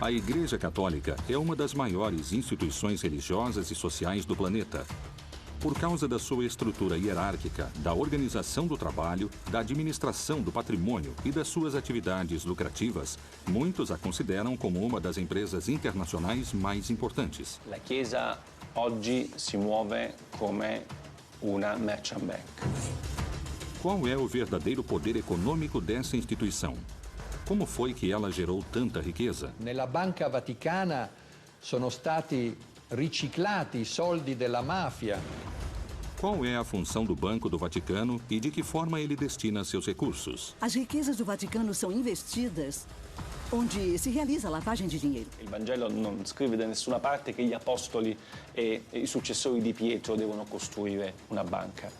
A Igreja Católica é uma das maiores instituições religiosas e sociais do planeta. Por causa da sua estrutura hierárquica, da organização do trabalho, da administração do patrimônio e das suas atividades lucrativas, muitos a consideram como uma das empresas internacionais mais importantes. La Chiesa oggi si muove come una merchant bank. Qual é o verdadeiro poder econômico dessa instituição? Como foi que ela gerou tanta riqueza? Nella Banca Vaticana sono stati riciclati i soldi della mafia. Qual é a função do Banco do Vaticano e de que forma ele destina seus recursos? As riquezas do Vaticano são investidas onde se realiza a lavagem de dinheiro. Il Vangelo non scrive da nessuna parte che gli apostoli e i successori di Pietro devono costruire una banca.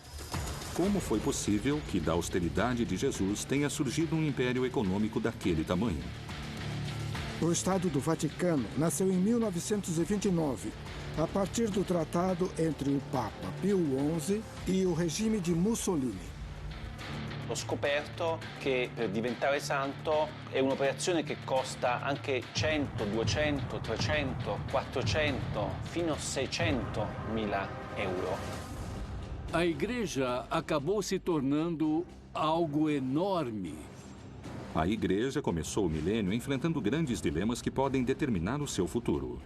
Como foi possível que da austeridade de Jesus tenha surgido um império econômico daquele tamanho? O Estado do Vaticano nasceu em 1929, a partir do tratado entre o Papa Pio XI e o regime de Mussolini. Ho scoperto che per diventare santo è un'operazione che costa anche 100, 200, 300, 400, fino a 600 mila euro. A igreja acabou se tornando algo enorme. A igreja começou o milênio enfrentando grandes dilemas que podem determinar o seu futuro.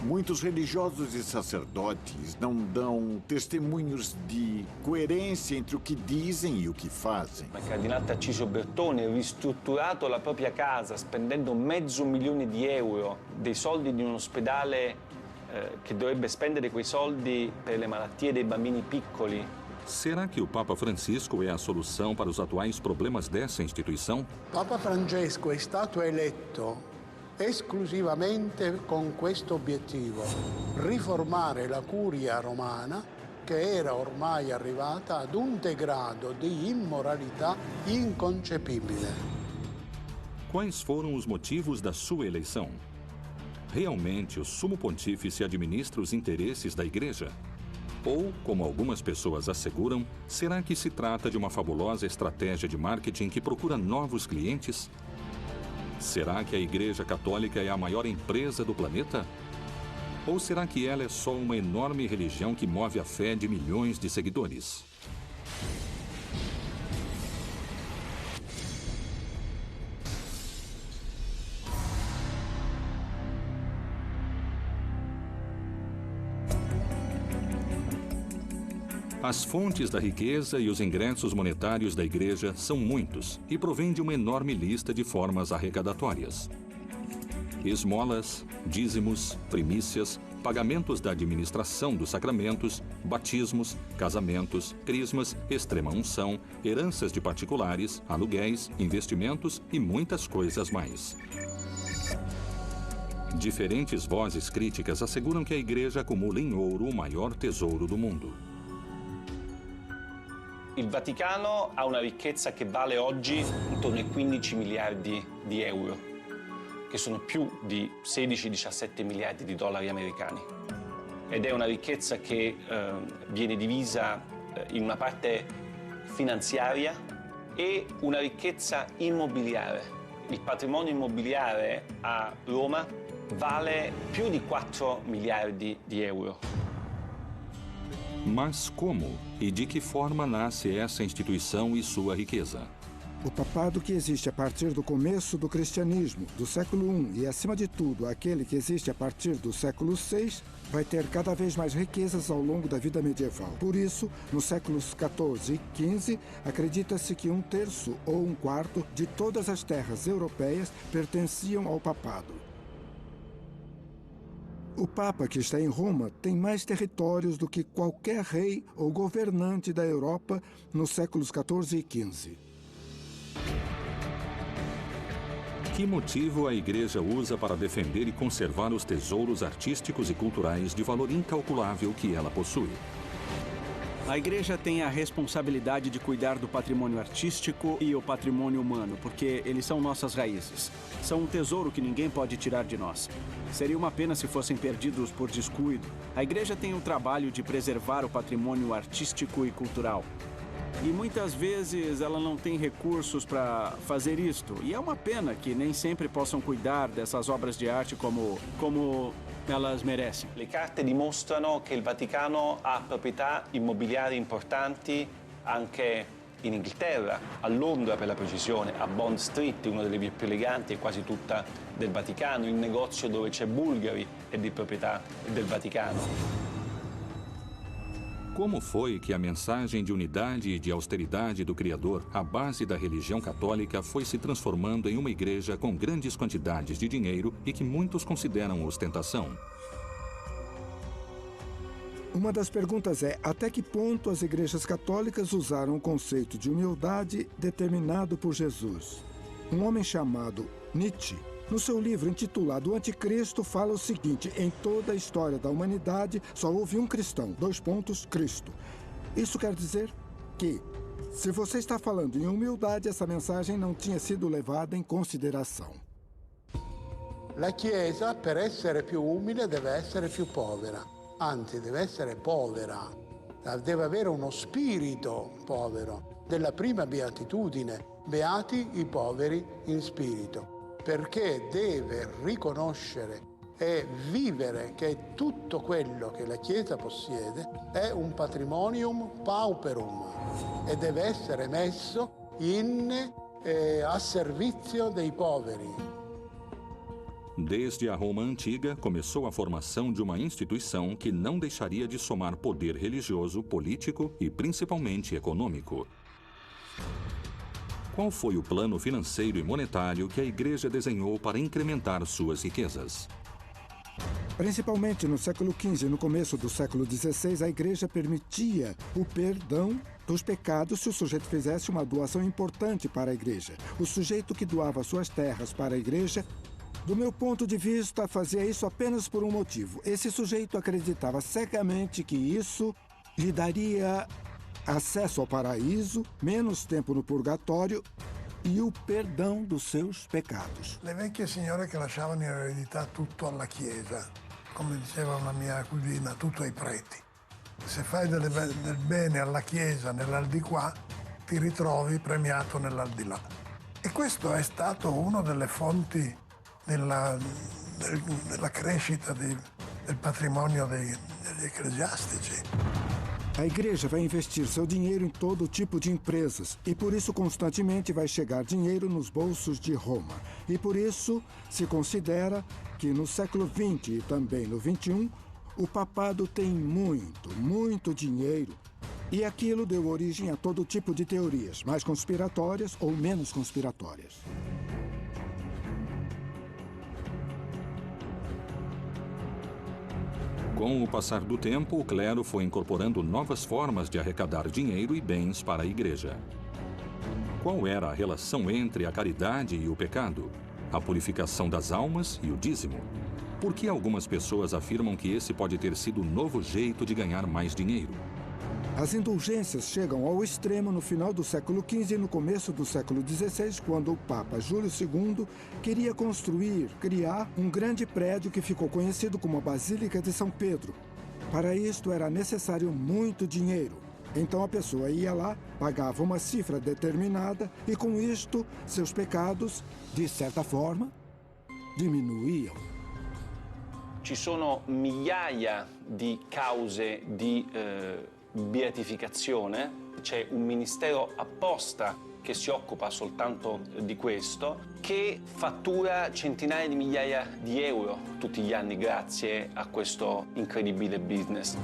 Muitos religiosos e sacerdotes não dão testemunhos de coerência entre o que dizem e o que fazem. Il cardinale Tarcisio Bertone ha ristrutturato la propria casa spendendo $500.000 di euro, dei soldi di un ospedale che dovrebbe spendere quei soldi per le malattie dei bambini piccoli. Será que o Papa Francisco é a solução para os atuais problemas dessa instituição? Papa Francesco è stato eletto esclusivamente con questo obiettivo: riformare la curia romana, che era ormai arrivata ad un degrado di immoralità inconcepibile. Quais foram os motivos da sua eleição? Realmente o Sumo Pontífice administra os interesses da Igreja? Ou, como algumas pessoas asseguram, será que se trata de uma fabulosa estratégia de marketing que procura novos clientes? Será que a Igreja Católica é a maior empresa do planeta? Ou será que ela é só uma enorme religião que move a fé de milhões de seguidores? As fontes da riqueza e os ingressos monetários da Igreja são muitos e provêm de uma enorme lista de formas arrecadatórias. Esmolas, dízimos, primícias, pagamentos da administração dos sacramentos, batismos, casamentos, crismas, extrema-unção, heranças de particulares, aluguéis, investimentos e muitas coisas mais. Diferentes vozes críticas asseguram que a Igreja acumula em ouro o maior tesouro do mundo. Il Vaticano ha una ricchezza che vale oggi intorno ai 15 miliardi di euro, che sono più di 16-17 miliardi di dollari americani. Ed è una ricchezza che viene divisa in una parte finanziaria e una ricchezza immobiliare. Il patrimonio immobiliare a Roma vale più di 4 miliardi di euro. Mas como e de que forma nasce essa instituição e sua riqueza? O papado que existe a partir do começo do cristianismo, do século I, e, acima de tudo, aquele que existe a partir do século VI, vai ter cada vez mais riquezas ao longo da vida medieval. Por isso, nos séculos XIV e XV, acredita-se que 1/3 ou 1/4 de todas as terras europeias pertenciam ao papado. O Papa que está em Roma tem mais territórios do que qualquer rei ou governante da Europa nos séculos XIV e XV. Que motivo a Igreja usa para defender e conservar os tesouros artísticos e culturais de valor incalculável que ela possui? A Igreja tem a responsabilidade de cuidar do patrimônio artístico e o patrimônio humano, porque eles são nossas raízes. São um tesouro que ninguém pode tirar de nós. Seria uma pena se fossem perdidos por descuido. A Igreja tem o trabalho de preservar o patrimônio artístico e cultural. E muitas vezes ela não tem recursos para fazer isto. E é uma pena que nem sempre possam cuidar dessas obras de arte como elas merecem. Le carte dimostrano che il Vaticano ha proprietà immobiliari importanti anche in Inghilterra, a Londra per la precisione, a Bond Street, una delle vie più eleganti e quasi tutta del Vaticano. Il negozio dove c'è Bulgari è di proprietà del Vaticano. Como foi que a mensagem de unidade e de austeridade do Criador, a base da religião católica, foi se transformando em uma igreja com grandes quantidades de dinheiro e que muitos consideram ostentação? Uma das perguntas é até que ponto as igrejas católicas usaram o conceito de humildade determinado por Jesus. Um homem chamado Nietzsche, no seu livro intitulado O Anticristo, fala o seguinte: em toda a história da humanidade só houve um cristão, Cristo. Isso quer dizer que, se você está falando em humildade, essa mensagem não tinha sido levada em consideração. La Chiesa, per essere più umile, deve essere più povera. Anzi, deve essere povera. Deve avere uno spirito povero. Della prima beatitudine, beati i poveri in spirito. Perché deve riconoscere e vivere che tutto quello che la Chiesa possiede è un patrimonium pauperum e deve essere messo a servizio dei poveri. Desde a Roma Antiga, começou a formação de uma instituição que não deixaria de somar poder religioso, político e principalmente econômico. Qual foi o plano financeiro e monetário que a Igreja desenhou para incrementar suas riquezas? Principalmente no século XV e no começo do século XVI, a Igreja permitia o perdão dos pecados se o sujeito fizesse uma doação importante para a Igreja. O sujeito que doava suas terras para a Igreja, do meu ponto de vista, fazia isso apenas por um motivo. Esse sujeito acreditava cegamente que isso lhe daria acesso ao paraíso, menos tempo no purgatório e o perdão dos seus pecados. Le vecchie signore che lasciavano in eredità tutto alla Chiesa, come diceva una mia cugina, tutto ai preti. Se fai del bene alla Chiesa nell'aldilà, ti ritrovi premiato nell'aldilà. E questo è stato una delle fonti della crescita del patrimonio degli ecclesiastici. A Igreja vai investir seu dinheiro em todo tipo de empresas e por isso constantemente vai chegar dinheiro nos bolsos de Roma. E por isso se considera que no século XX e também no XXI, o papado tem muito dinheiro. E aquilo deu origem a todo tipo de teorias, mais conspiratórias ou menos conspiratórias. Com o passar do tempo, o clero foi incorporando novas formas de arrecadar dinheiro e bens para a Igreja. Qual era a relação entre a caridade e o pecado? A purificação das almas e o dízimo? Por que algumas pessoas afirmam que esse pode ter sido o novo jeito de ganhar mais dinheiro? As indulgências chegam ao extremo no final do século XV e no começo do século XVI, quando o Papa Júlio II queria criar um grande prédio que ficou conhecido como a Basílica de São Pedro. Para isto era necessário muito dinheiro. Então a pessoa ia lá, pagava uma cifra determinada e com isto seus pecados, de certa forma, diminuíam. Ci sono migliaia di cause di beatificazione, c'è un ministero apposta che si occupa soltanto di questo, che fattura centinaia di migliaia di euro tutti gli anni grazie a questo incredibile business.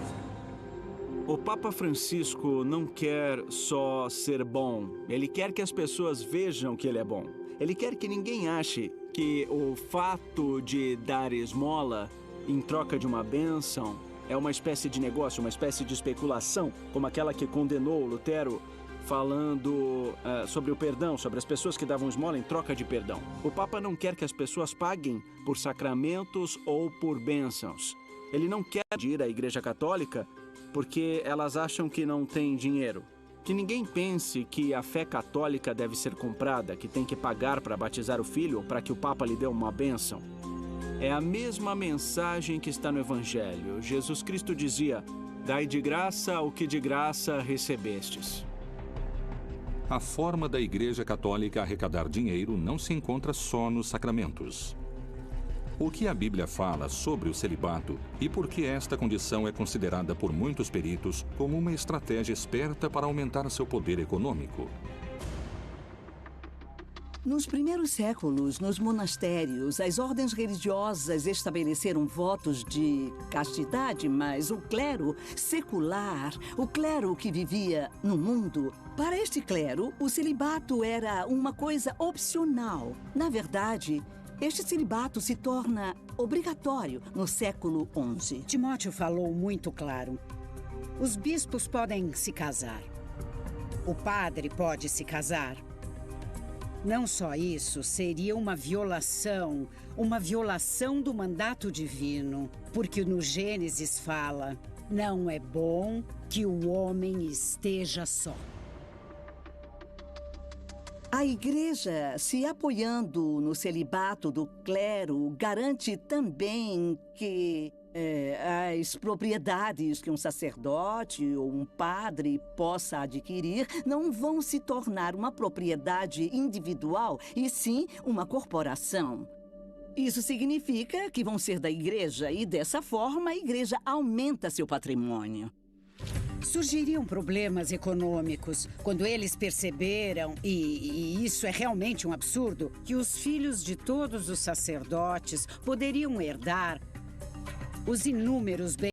O Papa Francisco não quer só ser bom, ele quer que as pessoas vejam que ele é bom. Ele quer que ninguém ache que o fato de dar esmola em troca de uma bênção é uma espécie de negócio, uma espécie de especulação, como aquela que condenou Lutero, falando sobre o perdão, sobre as pessoas que davam esmola em troca de perdão. O Papa não quer que as pessoas paguem por sacramentos ou por bênçãos. Ele não quer ir à Igreja Católica porque elas acham que não tem dinheiro. Que ninguém pense que a fé católica deve ser comprada, que tem que pagar para batizar o filho ou para que o Papa lhe dê uma bênção. É a mesma mensagem que está no Evangelho. Jesus Cristo dizia: dai de graça o que de graça recebestes. a forma da Igreja Católica arrecadar dinheiro não se encontra só nos sacramentos. O que a Bíblia fala sobre o celibato e por que esta condição é considerada por muitos peritos como uma estratégia esperta para aumentar seu poder econômico? Nos primeiros séculos, nos monastérios, as ordens religiosas estabeleceram votos de castidade, mas o clero secular, o clero que vivia no mundo, para este clero, o celibato era uma coisa opcional. Na verdade, este celibato se torna obrigatório no século XI. Timóteo falou muito claro. Os bispos podem se casar. O padre pode se casar. Não só isso, seria uma violação do mandato divino, porque no Gênesis fala, não é bom que o homem esteja só. A Igreja, se apoiando no celibato do clero, garante também que as propriedades que um sacerdote ou um padre possa adquirir não vão se tornar uma propriedade individual, e sim uma corporação. Isso significa que vão ser da Igreja e, dessa forma, a Igreja aumenta seu patrimônio. Surgiriam problemas econômicos quando eles perceberam, e isso é realmente um absurdo, que os filhos de todos os sacerdotes poderiam herdar os inúmeros bens.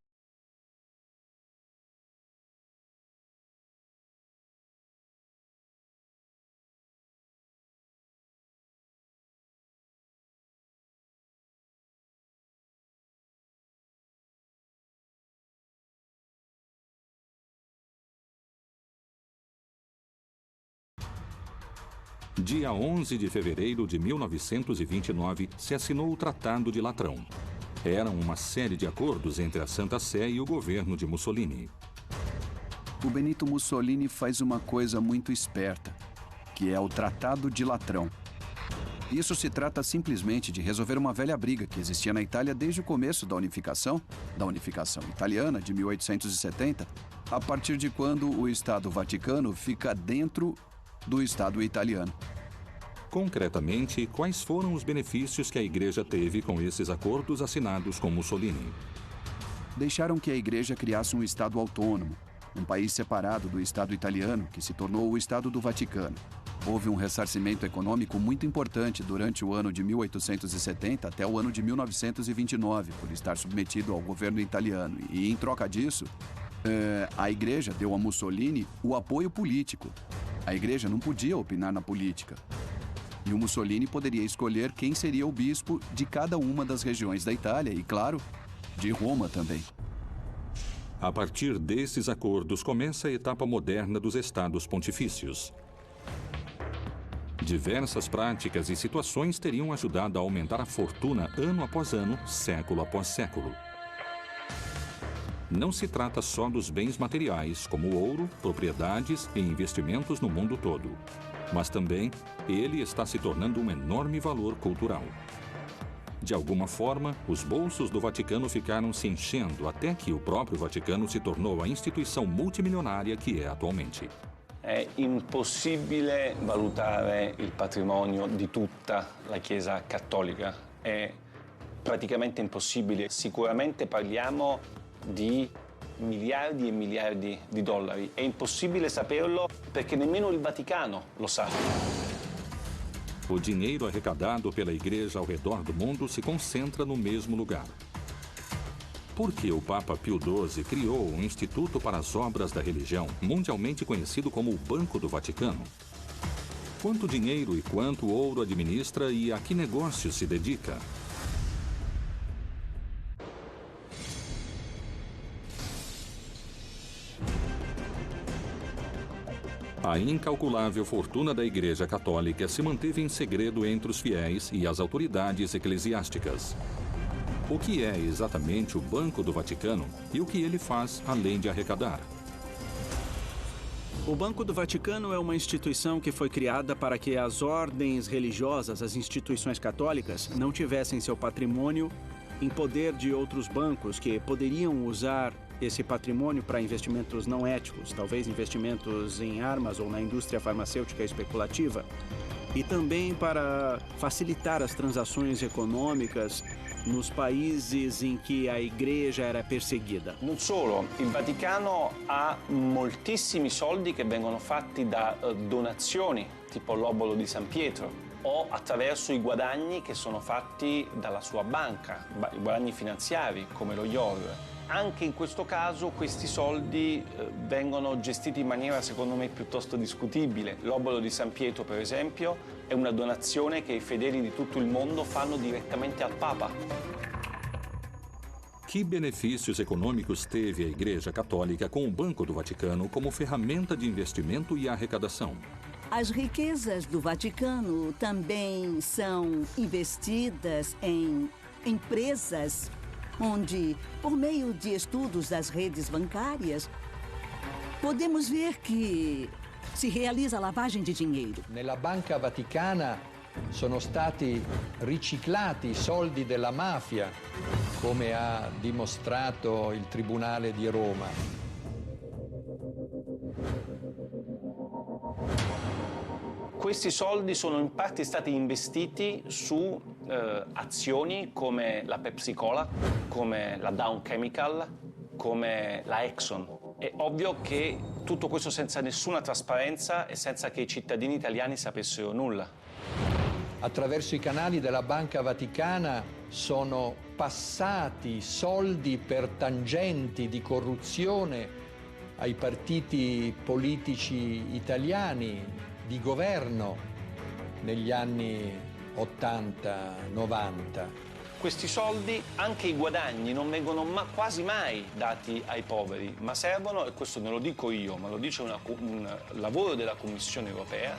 Dia 11 de fevereiro de 1929, se assinou o Tratado de Latrão. Eram uma série de acordos entre a Santa Sé e o governo de Mussolini. O Benito Mussolini faz uma coisa muito esperta, que é o Tratado de Latrão. Isso se trata simplesmente de resolver uma velha briga que existia na Itália desde o começo da unificação italiana de 1870, a partir de quando o Estado Vaticano fica dentro do Estado italiano. Concretamente, quais foram os benefícios que a Igreja teve com esses acordos assinados com Mussolini? Deixaram que a Igreja criasse um Estado autônomo, um país separado do Estado italiano, que se tornou o Estado do Vaticano. Houve um ressarcimento econômico muito importante durante o ano de 1870 até o ano de 1929, por estar submetido ao governo italiano. E, em troca disso, a Igreja deu a Mussolini o apoio político. A Igreja não podia opinar na política. E o Mussolini poderia escolher quem seria o bispo de cada uma das regiões da Itália e, claro, de Roma também. A partir desses acordos começa a etapa moderna dos Estados Pontifícios. Diversas práticas e situações teriam ajudado a aumentar a fortuna ano após ano, século após século. Não se trata só dos bens materiais, como ouro, propriedades e investimentos no mundo todo. Mas também, ele está se tornando um enorme valor cultural. De alguma forma, os bolsos do Vaticano ficaram se enchendo até que o próprio Vaticano se tornou a instituição multimilionária que é atualmente. È impossibile valutare il patrimonio di tutta la Chiesa cattolica. È praticamente impossibile. Sicuramente parliamo di miliardi e miliardi di dollari. È impossibile saperlo perché nemmeno il Vaticano lo sa. O dinheiro arrecadado pela Igreja ao redor do mundo se concentra no mesmo lugar. Por que o Papa Pio XII criou um instituto para as obras da religião, mundialmente conhecido como o Banco do Vaticano? Quanto dinheiro e quanto ouro administra e a que negócio se dedica? A incalculável fortuna da Igreja Católica se manteve em segredo entre os fiéis e as autoridades eclesiásticas. O que é exatamente o Banco do Vaticano e o que ele faz além de arrecadar? O Banco do Vaticano é uma instituição que foi criada para que as ordens religiosas, as instituições católicas, não tivessem seu patrimônio em poder de outros bancos que poderiam usar esse patrimônio para investimentos não éticos, talvez investimentos em armas ou na indústria farmacêutica especulativa, e também para facilitar as transações econômicas nos países em que a Igreja era perseguida. Non solo, il Vaticano ha moltissimi soldi che vengono fatti da donazioni, tipo l'obolo di San Pietro, o attraverso i guadagni che sono fatti dalla sua banca, i guadagni finanziari come lo IOR. Anche in questo caso questi soldi vengono gestiti in maniera secondo me piuttosto discutibile. L'obolo di San Pietro, per esempio, è una donazione che i fedeli di tutto il mondo fanno direttamente al Papa. Que benefícios econômicos teve a Igreja Católica com o Banco do Vaticano como ferramenta de investimento e arrecadação? As riquezas do Vaticano também são investidas em empresas onde, por meio de estudos das redes bancárias, podemos ver que si realizza lavagem di dinheiro. Nella Banca Vaticana sono stati riciclati i soldi della mafia, come ha dimostrato il Tribunale di Roma. Questi soldi sono in parte stati investiti su azioni come la Pepsi Cola, come la Dow Chemical, come la Exxon. È ovvio che tutto questo senza nessuna trasparenza e senza che i cittadini italiani sapessero nulla. Attraverso i canali della Banca Vaticana sono passati soldi per tangenti di corruzione ai partiti politici italiani di governo negli anni 80-90. Questi soldi, anche i guadagni, non vengono quasi mai dati ai poveri, ma servono, e questo non lo dico io, ma lo dice un lavoro della Commissione europea,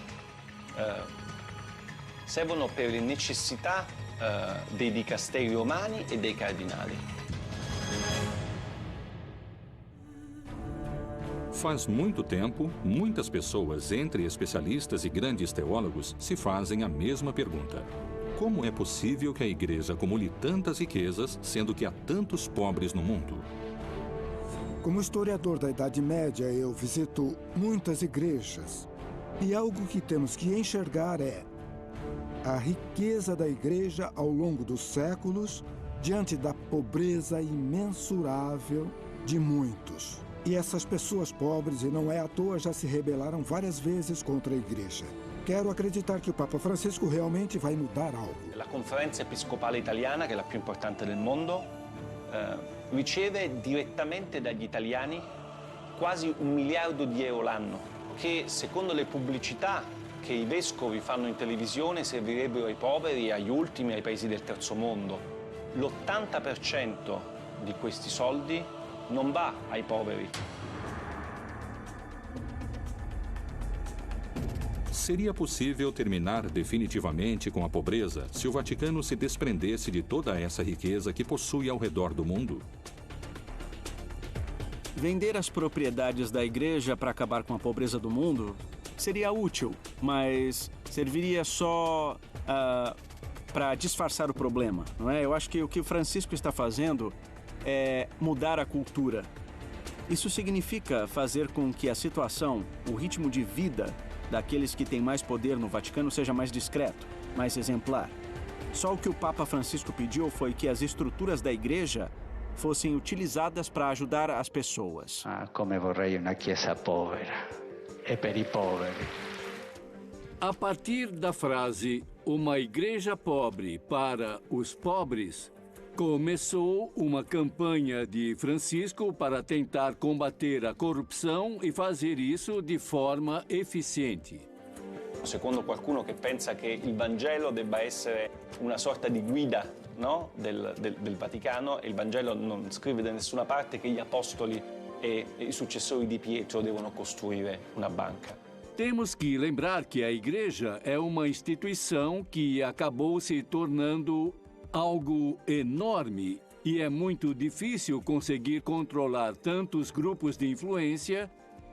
servono per le necessità dei dicasteri romani e dei cardinali. Faz muito tempo, muitas pessoas, entre especialistas e grandes teólogos, se fazem a mesma pergunta. Como é possível que a Igreja acumule tantas riquezas, sendo que há tantos pobres no mundo? Como historiador da Idade Média, eu visito muitas igrejas. E algo que temos que enxergar é a riqueza da Igreja ao longo dos séculos, diante da pobreza imensurável de muitos. E essas pessoas pobres, e não é à toa, já se rebelaram várias vezes contra a Igreja. Quero acreditar que o Papa Francisco realmente vai mudar algo. La Conferenza Episcopale Italiana, che è la più importante del mondo, riceve direttamente dagli italiani quasi 1 miliardo di euro l'anno, che secondo le pubblicità che i vescovi fanno in televisione servirebbero ai poveri, agli ultimi, ai paesi del terzo mondo. L'80% di questi soldi non va ai poveri. Seria possível terminar definitivamente com a pobreza se o Vaticano se desprendesse de toda essa riqueza que possui ao redor do mundo? Vender as propriedades da Igreja para acabar com a pobreza do mundo seria útil, mas serviria só para disfarçar o problema, não é? Eu acho que o que o Francisco está fazendo é mudar a cultura. Isso significa fazer com que a situação, o ritmo de vida daqueles que têm mais poder no Vaticano seja mais discreto, mais exemplar. Só o que o Papa Francisco pediu foi que as estruturas da Igreja fossem utilizadas para ajudar as pessoas. Come vorrei una chiesa povera e per i poveri. A partir da frase "uma igreja pobre para os pobres", começou uma campanha de Francisco para tentar combater a corrupção e fazer isso de forma eficiente. Secondo qualcuno che pensa che il Vangelo debba essere una sorta di guida, no? del Vaticano, e il Vangelo non scrive da nessuna parte che gli apostoli e i successori di Pietro devono costruire una banca. Temos que lembrar que a Igreja é uma instituição que acabou se tornando algo enorme e é muito difícil conseguir controlar tantos grupos de influência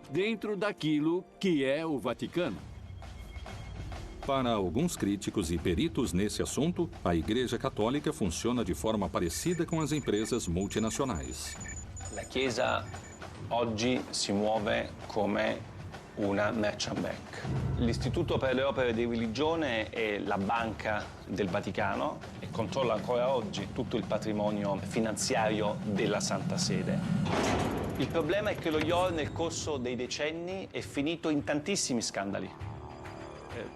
dentro daquilo que é o Vaticano. Para alguns críticos e peritos nesse assunto, a Igreja Católica funciona de forma parecida com as empresas multinacionais. La Chiesa oggi si muove come una merchant bank. L'Istituto per le opere di religione è la banca del Vaticano e controlla ancora oggi tutto il patrimonio finanziario della Santa Sede. Il problema è che lo IOR nel corso dei decenni è finito in tantissimi scandali,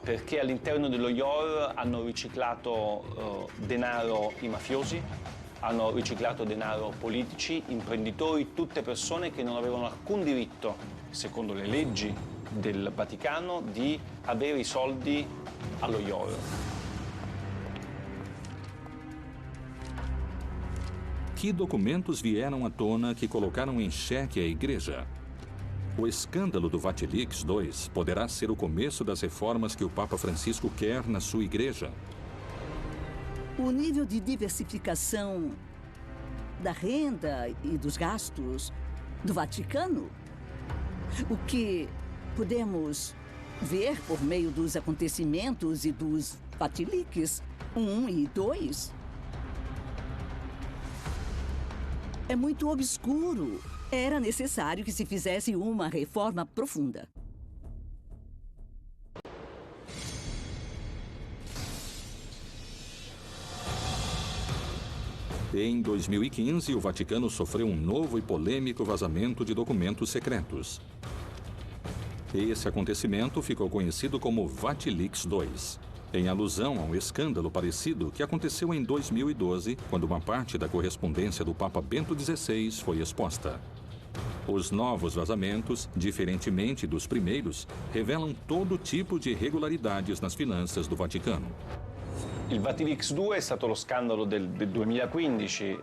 perché all'interno dello IOR hanno riciclato denaro i mafiosi, hanno riciclato denaro politici, imprenditori, tutte persone che non avevano alcun diritto, secondo le leggi del Vaticano, di avere i soldi allo IOR. Que documentos vieram à tona que colocaram em xeque a Igreja? O escândalo do Vatilix II poderá ser o começo das reformas que o Papa Francisco quer na sua Igreja. O nível de diversificação da renda e dos gastos do Vaticano, o que podemos ver por meio dos acontecimentos e dos Vatilix 1 e 2, é muito obscuro. Era necessário que se fizesse uma reforma profunda. Em 2015, o Vaticano sofreu um novo e polêmico vazamento de documentos secretos. Esse acontecimento ficou conhecido como Vatilix II, em alusão a um escândalo parecido que aconteceu em 2012, quando uma parte da correspondência do Papa Bento XVI foi exposta. Os novos vazamentos, diferentemente dos primeiros, revelam todo tipo de irregolaridades nas finanças do Vaticano. Il Vatilix 2 è stato lo scandalo del 2015,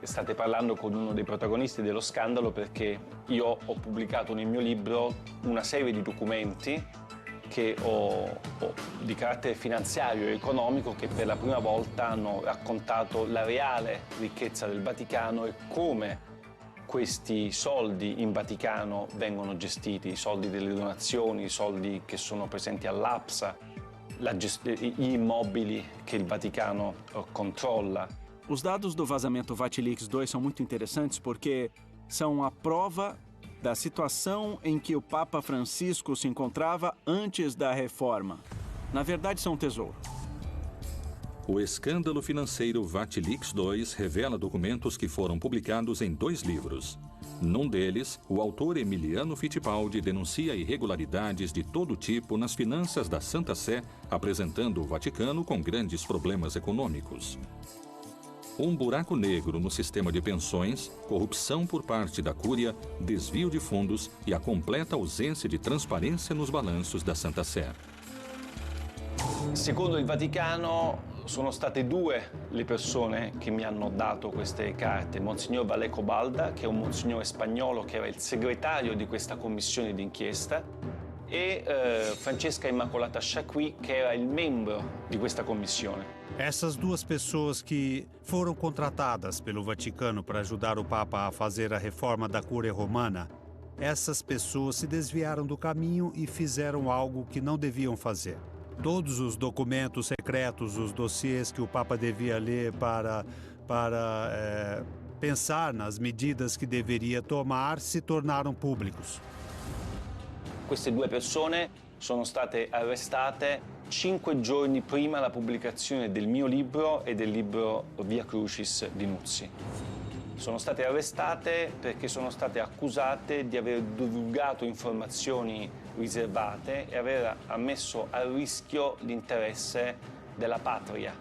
state parlando con uno dei protagonisti dello scandalo perché io ho pubblicato nel mio libro una serie di documenti di carattere finanziario e economico che per la prima volta hanno raccontato la reale ricchezza del Vaticano e come questi soldi in Vaticano vengono gestiti, i soldi delle donazioni, i soldi che sono presenti all'APSA, gli immobili che il Vaticano controlla. Os dados do vazamento Vatilix II são muito interessantes porque são a prova da situação em que o Papa Francisco se encontrava antes da reforma. Na verdade, são um tesouro. O escândalo financeiro Vatilix II revela documentos que foram publicados em 2 livros. Num deles, o autor Emiliano Fittipaldi denuncia irregularidades de todo tipo nas finanças da Santa Sé, apresentando o Vaticano com grandes problemas econômicos. Um buraco negro no sistema de pensões, corrupção por parte da Cúria, desvio de fundos e a completa ausência de transparência nos balanços da Santa Sé. Secondo il Vaticano sono state 2 le persone che mi hanno dato queste carte, Monsignor Valeco Balda, che è un monsignore spagnolo che era il segretario di questa commissione d'inchiesta, e Francesca Immacolata Chaqui, che era il membro di questa commissione. Essas 2 pessoas que foram contratadas pelo Vaticano para ajudar o Papa a fazer a reforma da Cúria Romana, essas pessoas se desviaram do caminho e fizeram algo que não deviam fazer. Todos os documentos secretos, os dossiês que o Papa devia ler para pensar nas medidas que deveria tomar, se tornaram públicos. Queste 2 persone sono state arrestate 5 giorni prima della pubblicazione del mio libro e del libro Via Crucis di Nuzzi. Sono state arrestate perché sono state accusate di aver divulgato informazioni riservate e aver messo a rischio l'interesse della patria.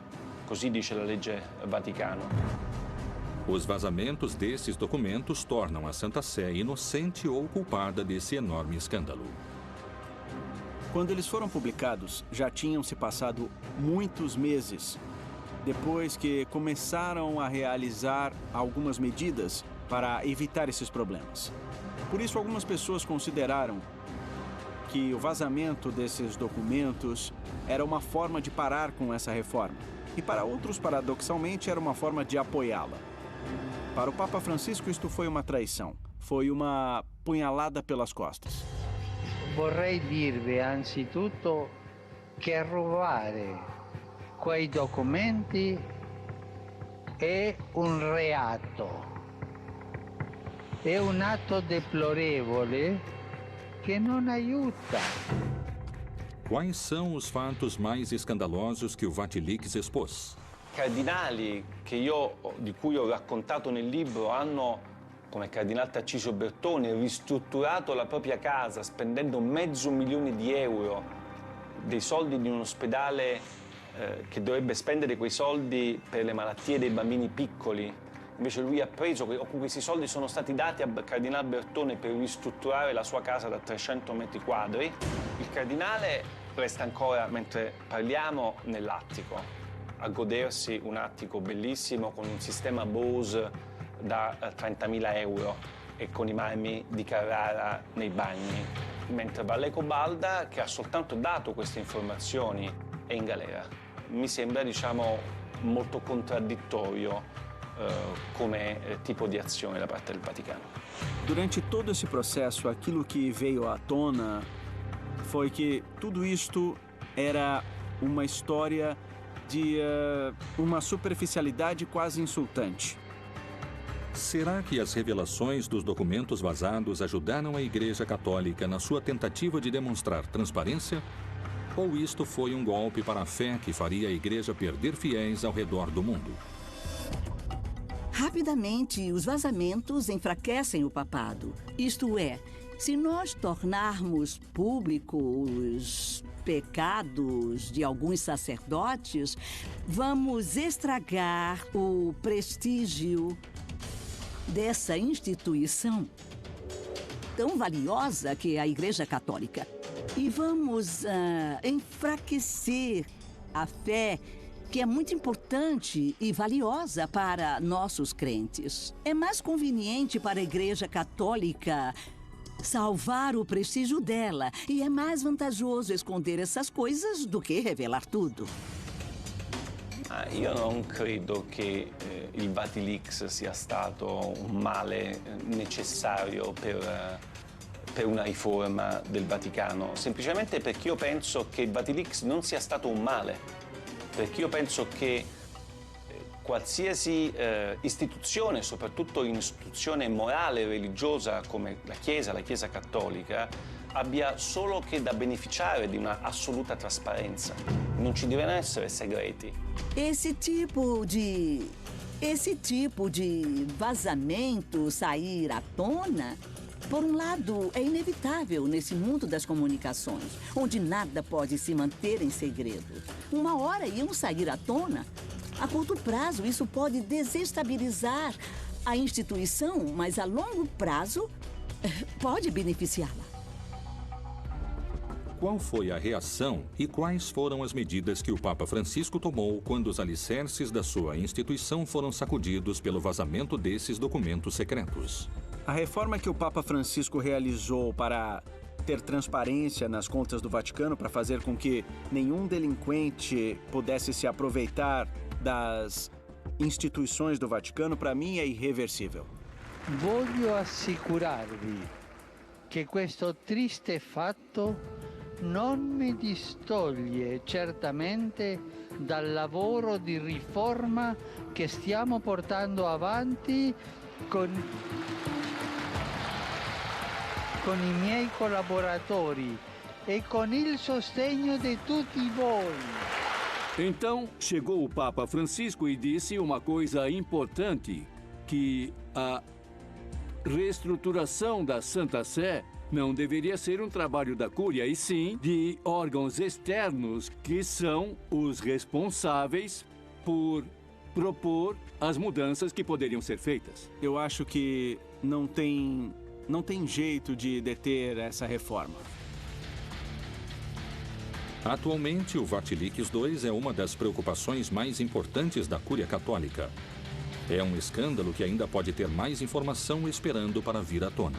Così dice la legge Vaticano. Os vazamentos desses documentos tornam a Santa Sé inocente ou culpada desse enorme escândalo. Quando eles foram publicados, já tinham se passado muitos meses depois que começaram a realizar algumas medidas para evitar esses problemas. Por isso, algumas pessoas consideraram que o vazamento desses documentos era uma forma de parar com essa reforma. E para outros, paradoxalmente, era uma forma de apoiá-la. Para o Papa Francisco, isto foi uma traição. Foi uma punhalada pelas costas. Vorrei dirvi anzitutto che rubare quei documenti è un reato. È un atto deplorevole che non aiuta. Quais são os fatos mais escandalosos que o Vatilix expôs? Cardinali di cui ho raccontato nel libro hanno, come il cardinale Tarcisio Bertone, ristrutturato la propria casa spendendo €500.000, dei soldi di un ospedale che dovrebbe spendere quei soldi per le malattie dei bambini piccoli. Invece lui ha preso, questi soldi sono stati dati al cardinale Bertone per ristrutturare la sua casa da 300 metri quadri. Il cardinale resta ancora, mentre parliamo, nell'attico, a godersi un attico bellissimo con un sistema Bose da €30.000 e con i marmi di Carrara nei bagni, mentre Valleco Balda, che ha soltanto dato queste informazioni, è in galera. Mi sembra, molto contraddittorio come tipo di azione da parte del Vaticano. Durante todo esse processo, aquilo que veio à tona foi que tudo isto era uma história de uma superficialidade quase insultante. Será que as revelações dos documentos vazados ajudaram a Igreja Católica na sua tentativa de demonstrar transparência? Ou isto foi um golpe para a fé que faria a Igreja perder fiéis ao redor do mundo? Rapidamente, os vazamentos enfraquecem o papado. Isto é, se nós tornarmos públicos os pecados de alguns sacerdotes, vamos estragar o prestígio dessa instituição tão valiosa que é a Igreja Católica. E vamos enfraquecer a fé, que é muito importante e valiosa para nossos crentes. É mais conveniente para a Igreja Católica salvar o prestígio dela, e é mais vantajoso esconder essas coisas do que revelar tudo. Io non credo che il Vatilix sia stato un male necessario per una riforma del Vaticano, semplicemente perché io penso che il Vatilix non sia stato un male. Perché io penso che qualsiasi istituzione, soprattutto un'istituzione morale e religiosa come la Chiesa Cattolica, abbia solo che da beneficiare di una assoluta trasparenza. Non ci devono essere segreti. Esse tipo de vazamento sair à tona, por um lado, é inevitável nesse mundo das comunicações, onde nada pode se manter em segredo. Uma hora iam sair à tona. A curto prazo, isso pode desestabilizar a instituição, mas a longo prazo pode beneficiá-la. Qual foi a reação e quais foram as medidas que o Papa Francisco tomou quando os alicerces da sua instituição foram sacudidos pelo vazamento desses documentos secretos? A reforma que o Papa Francisco realizou para ter transparência nas contas do Vaticano, para fazer com que nenhum delinquente pudesse se aproveitar das instituições do Vaticano, para mim é irreversível. Voglio assicurarvi che questo triste fatto non mi distoglie certamente dal lavoro di riforma che stiamo portando avanti con i miei collaboratori e con il sostegno di tutti voi. Então, chegou o Papa Francisco e disse uma coisa importante, que a reestruturação da Santa Sé não deveria ser um trabalho da Cúria, e sim de órgãos externos que são os responsáveis por propor as mudanças que poderiam ser feitas. Eu acho que não tem jeito de deter essa reforma. Atualmente, o Vatilix II é uma das preocupações mais importantes da Cúria Católica. É um escândalo que ainda pode ter mais informação esperando para vir à tona.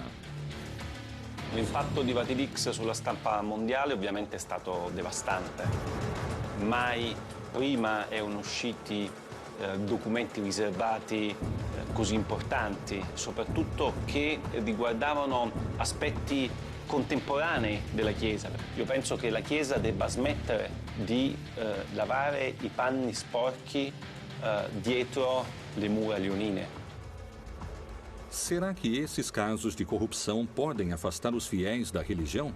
L'impatto di Vatilix sulla stampa mondiale ovviamente è stato devastante. Mai prima erano usciti documenti riservati così importanti, soprattutto che riguardavano aspetti contemporanei della Chiesa. Io penso che la Chiesa debba smettere di lavare i panni sporchi dietro le mura leonine. Será que esses casos de corrupção podem afastar os fiéis da religião?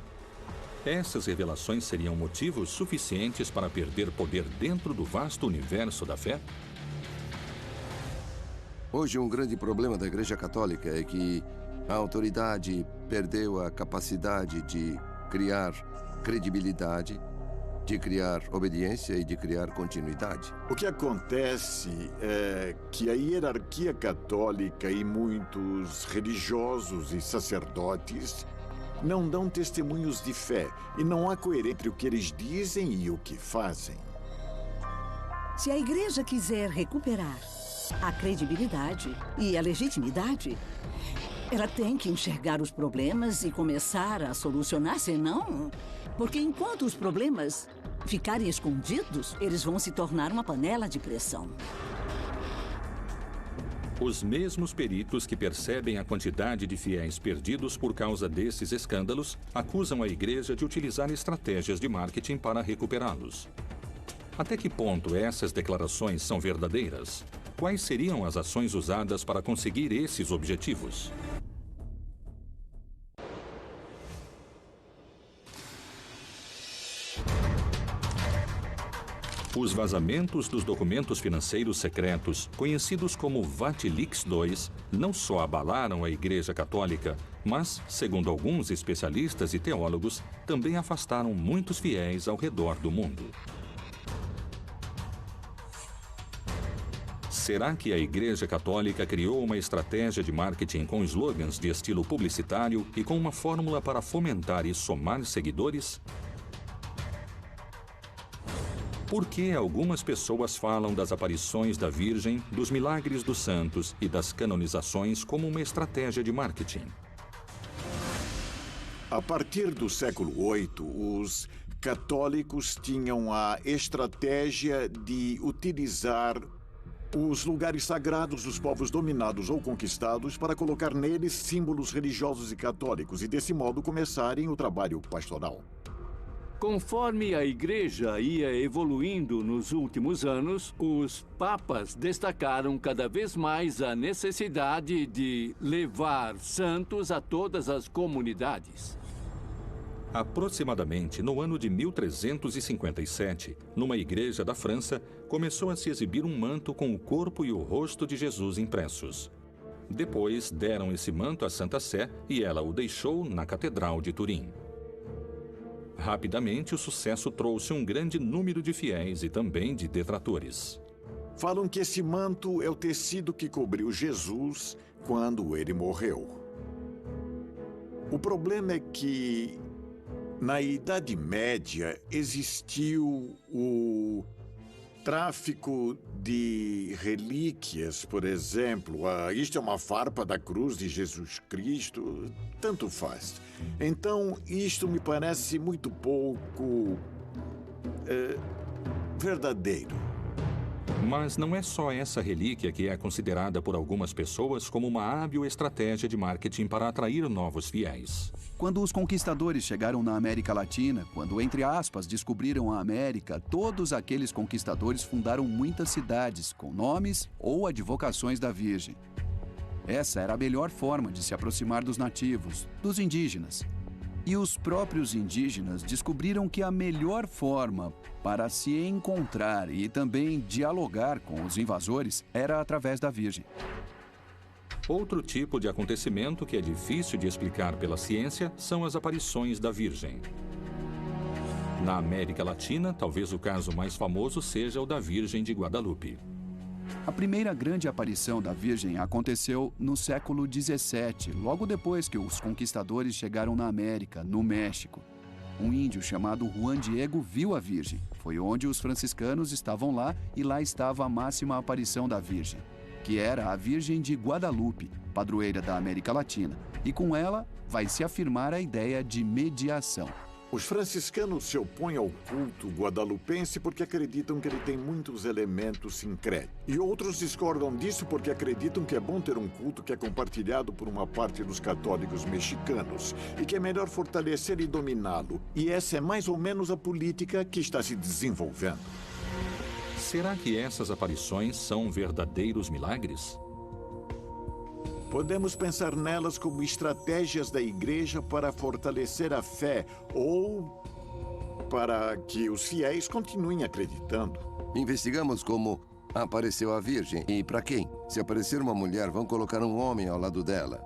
Essas revelações seriam motivos suficientes para perder poder dentro do vasto universo da fé? Hoje, um grande problema da Igreja Católica é que a autoridade perdeu a capacidade de criar credibilidade, de criar obediência e de criar continuidade. O que acontece é que a hierarquia católica e muitos religiosos e sacerdotes não dão testemunhos de fé e não há coerência entre o que eles dizem e o que fazem. Se a igreja quiser recuperar a credibilidade e a legitimidade, ela tem que enxergar os problemas e começar a solucionar, senão... Porque enquanto os problemas ficarem escondidos, eles vão se tornar uma panela de pressão. Os mesmos peritos que percebem a quantidade de fiéis perdidos por causa desses escândalos acusam a igreja de utilizar estratégias de marketing para recuperá-los. Até que ponto essas declarações são verdadeiras? Quais seriam as ações usadas para conseguir esses objetivos? Os vazamentos dos documentos financeiros secretos, conhecidos como Vatilix II, não só abalaram a Igreja Católica, mas, segundo alguns especialistas e teólogos, também afastaram muitos fiéis ao redor do mundo. Será que a Igreja Católica criou uma estratégia de marketing com slogans de estilo publicitário e com uma fórmula para fomentar e somar seguidores? Por que algumas pessoas falam das aparições da Virgem, dos milagres dos santos e das canonizações como uma estratégia de marketing? A partir do século VIII, os católicos tinham a estratégia de utilizar os lugares sagrados dos povos dominados ou conquistados para colocar neles símbolos religiosos e católicos e, desse modo, começarem o trabalho pastoral. Conforme a Igreja ia evoluindo nos últimos anos, os papas destacaram cada vez mais a necessidade de levar santos a todas as comunidades. Aproximadamente no ano de 1357, numa igreja da França, começou a se exibir um manto com o corpo e o rosto de Jesus impressos. Depois deram esse manto à Santa Sé e ela o deixou na Catedral de Turim. Rapidamente, o sucesso trouxe um grande número de fiéis e também de detratores. Falam que esse manto é o tecido que cobriu Jesus quando ele morreu. O problema é que, na Idade Média, existiu o tráfico de relíquias, por exemplo. Isto é uma farpa da cruz de Jesus Cristo, tanto faz. Então, isto me parece muito pouco verdadeiro. Mas não é só essa relíquia que é considerada por algumas pessoas como uma hábil estratégia de marketing para atrair novos fiéis. Quando os conquistadores chegaram na América Latina, quando, entre aspas, descobriram a América, todos aqueles conquistadores fundaram muitas cidades com nomes ou advocações da Virgem. Essa era a melhor forma de se aproximar dos nativos, dos indígenas. E os próprios indígenas descobriram que a melhor forma para se encontrar e também dialogar com os invasores era através da Virgem. Outro tipo de acontecimento que é difícil de explicar pela ciência são as aparições da Virgem. Na América Latina, talvez o caso mais famoso seja o da Virgem de Guadalupe. A primeira grande aparição da Virgem aconteceu no século XVII, logo depois que os conquistadores chegaram na América, no México. Um índio chamado Juan Diego viu a Virgem. Foi onde os franciscanos estavam lá e lá estava a máxima aparição da Virgem, que era a Virgem de Guadalupe, padroeira da América Latina. E com ela vai se afirmar a ideia de mediação. Os franciscanos se opõem ao culto guadalupense porque acreditam que ele tem muitos elementos sincréticos. E outros discordam disso porque acreditam que é bom ter um culto que é compartilhado por uma parte dos católicos mexicanos e que é melhor fortalecer e dominá-lo. E essa é mais ou menos a política que está se desenvolvendo. Será que essas aparições são verdadeiros milagres? Podemos pensar nelas como estratégias da igreja para fortalecer a fé ou para que os fiéis continuem acreditando. Investigamos como apareceu a Virgem e para quem. Se aparecer uma mulher, vão colocar um homem ao lado dela.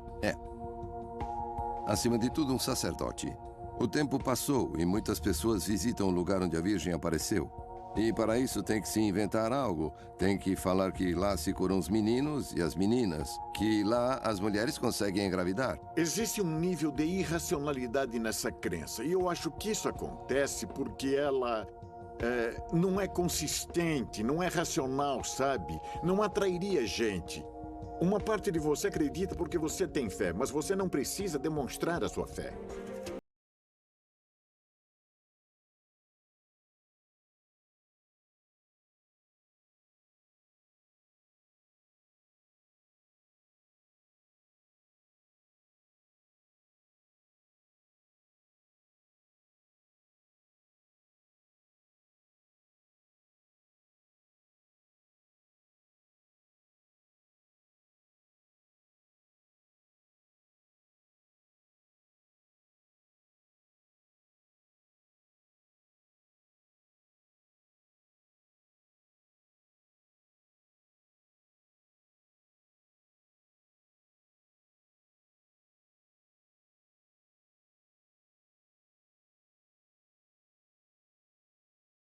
Acima de tudo, um sacerdote. O tempo passou e muitas pessoas visitam o lugar onde a Virgem apareceu. E para isso tem que se inventar algo. Tem que falar que lá se curam os meninos e as meninas. Que lá as mulheres conseguem engravidar. Existe um nível de irracionalidade nessa crença. E eu acho que isso acontece porque ela não é consistente, não é racional, sabe? Não atrairia gente. Uma parte de você acredita porque você tem fé, mas você não precisa demonstrar a sua fé.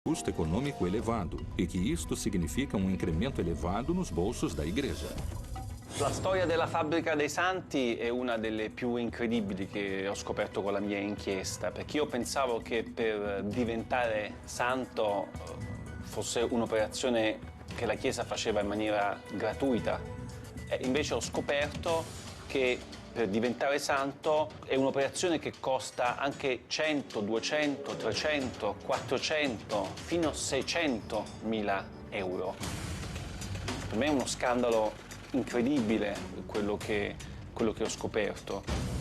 Custo econômico elevado e que isto significa um incremento elevado nos bolsos da igreja. La storia della fabbrica dei santi è una delle più incredibili che ho scoperto con la mia inchiesta, perché io pensavo che per diventare santo fosse un'operazione che la Chiesa faceva in maniera gratuita. E invece ho scoperto che per diventare santo è un'operazione che costa anche 100, 200, 300, 400, fino a 600.000 euro. Per me è uno scandalo incredibile quello che ho scoperto.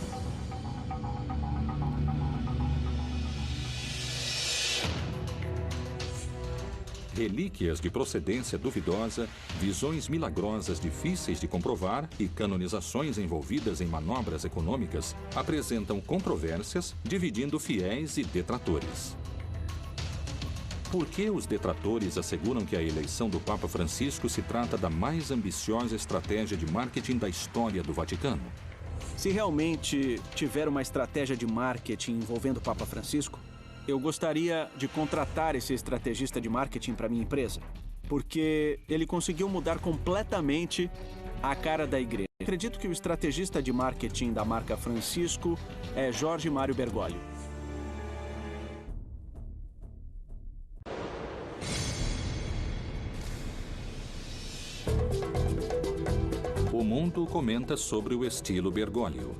Relíquias de procedência duvidosa, visões milagrosas difíceis de comprovar e canonizações envolvidas em manobras econômicas apresentam controvérsias, dividindo fiéis e detratores. Por que os detratores asseguram que a eleição do Papa Francisco se trata da mais ambiciosa estratégia de marketing da história do Vaticano? Se realmente tiver uma estratégia de marketing envolvendo o Papa Francisco, eu gostaria de contratar esse estrategista de marketing para minha empresa, porque ele conseguiu mudar completamente a cara da igreja. Acredito que o estrategista de marketing da marca Francisco é Jorge Mário Bergoglio. O mundo comenta sobre o estilo Bergoglio.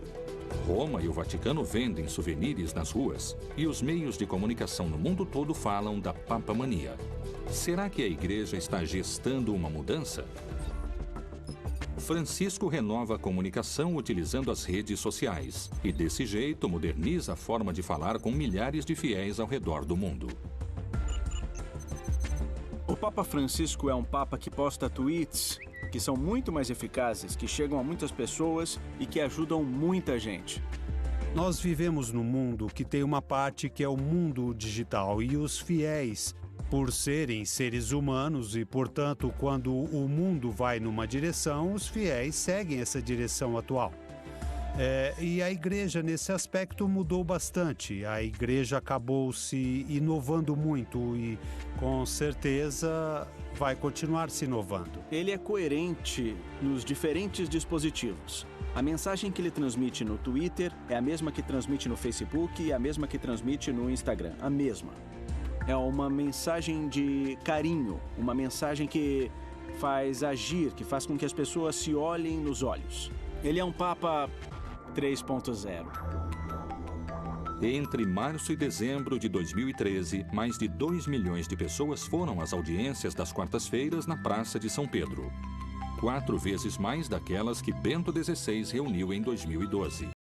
Roma e o Vaticano vendem souvenirs nas ruas e os meios de comunicação no mundo todo falam da papamania. Será que a igreja está gestando uma mudança? Francisco renova a comunicação utilizando as redes sociais e, desse jeito, moderniza a forma de falar com milhares de fiéis ao redor do mundo. O Papa Francisco é um papa que posta tweets que são muito mais eficazes, que chegam a muitas pessoas e que ajudam muita gente. Nós vivemos num mundo que tem uma parte que é o mundo digital e os fiéis, por serem seres humanos e, portanto, quando o mundo vai numa direção, os fiéis seguem essa direção atual. E a igreja, nesse aspecto, mudou bastante. A igreja acabou se inovando muito e, com certeza, vai continuar se inovando. Ele é coerente nos diferentes dispositivos. A mensagem que ele transmite no Twitter é a mesma que transmite no Facebook e a mesma que transmite no Instagram. A mesma. É uma mensagem de carinho, uma mensagem que faz agir, que faz com que as pessoas se olhem nos olhos. Ele é um Papa 3.0. Entre março e dezembro de 2013, mais de 2 milhões de pessoas foram às audiências das quartas-feiras na Praça de São Pedro. 4 vezes mais daquelas que Bento XVI reuniu em 2012.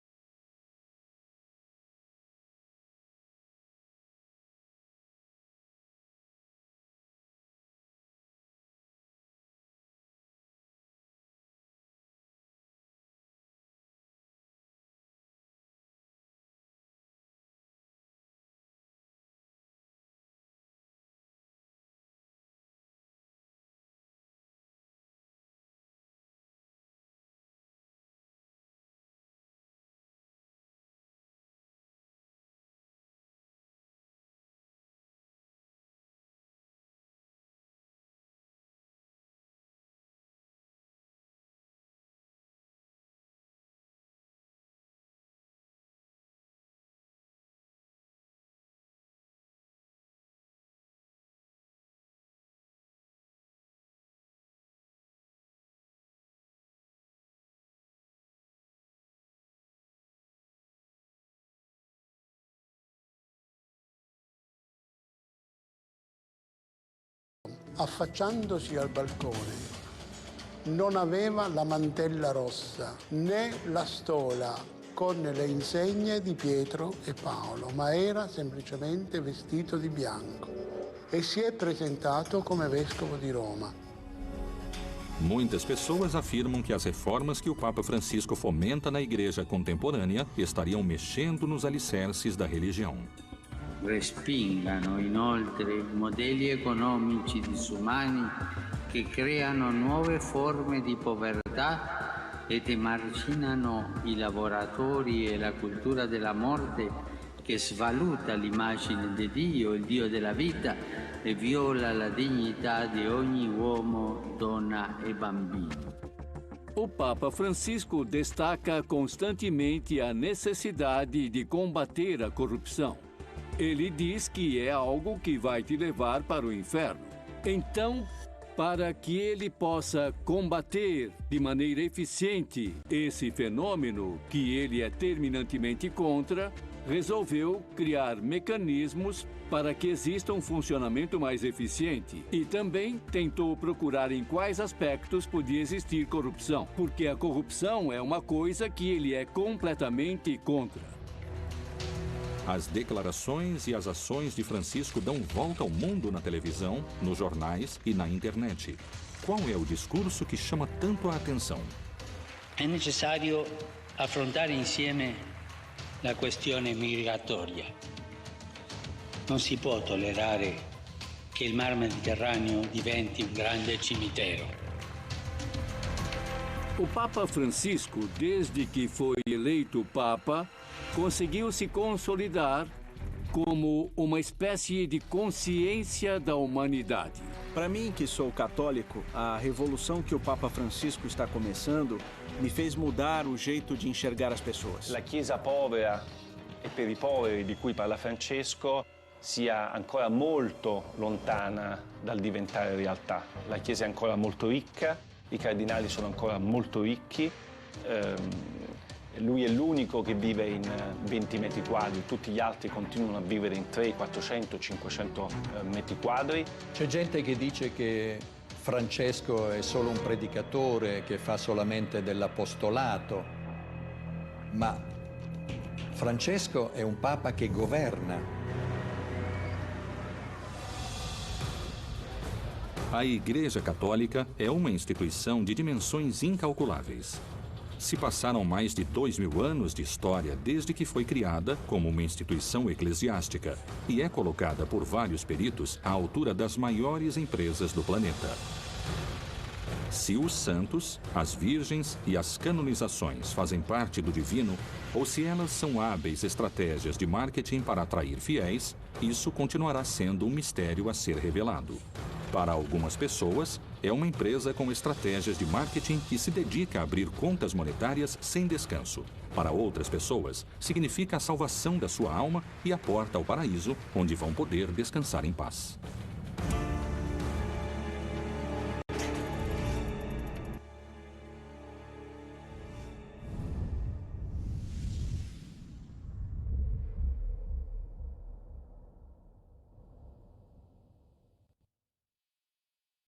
affacciandosi al balcone, non aveva la mantella rossa né la stola con le insegne di Pietro e Paolo, ma era semplicemente vestito di bianco e si è presentato come vescovo di Roma. Muitas pessoas afirmam que as reformas que o Papa Francisco fomenta na igreja contemporânea estariam mexendo nos alicerces da religião. Respingano inoltre modelli economici disumani che creano nuove forme di povertà ed emarginano i lavoratori e la cultura della morte che svaluta l'immagine di Dio, il Dio della vita, e viola la dignità di ogni uomo, donna e bambino. O Papa Francisco destaca constantemente a necessidade de combater a corrupção. Ele diz que é algo que vai te levar para o inferno. Então, para que ele possa combater de maneira eficiente esse fenômeno que ele é terminantemente contra, resolveu criar mecanismos para que exista um funcionamento mais eficiente e também tentou procurar em quais aspectos podia existir corrupção, porque a corrupção é uma coisa que ele é completamente contra. As declarações e as ações de Francisco dão volta ao mundo na televisão, nos jornais e na internet. Qual é o discurso que chama tanto a atenção? È necessario affrontare insieme la questione migratoria. Non si può tollerare che il Mar Mediterraneo diventi un grande cimitero. O Papa Francisco, desde que foi eleito Papa, conseguiu se consolidar como uma espécie de consciência da humanidade. Para mim, que sou católico, a revolução que o Papa Francisco está começando me fez mudar o jeito de enxergar as pessoas. La Chiesa povera e per i poveri di cui parla Francesco sia ancora molto lontana dal diventare realtà. La Chiesa è ancora molto ricca, i cardinali sono ancora molto ricchi, lui è l'unico che vive in 20 metri quadri, tutti gli altri continuano a vivere in 300, 400, 500 metri quadri. C'è gente che dice che Francesco è solo un predicatore che fa solamente dell'apostolato, ma Francesco è un papa che governa. A Igreja Católica é uma instituição de dimensões incalculáveis. Se passaram mais de 2000 anos de história desde que foi criada como uma instituição eclesiástica e é colocada por vários peritos à altura das maiores empresas do planeta. Se os santos, as virgens e as canonizações fazem parte do divino, ou se elas são hábeis estratégias de marketing para atrair fiéis, isso continuará sendo um mistério a ser revelado. Para algumas pessoas, é uma empresa com estratégias de marketing que se dedica a abrir contas monetárias sem descanso. Para outras pessoas, significa a salvação da sua alma e a porta ao paraíso, onde vão poder descansar em paz.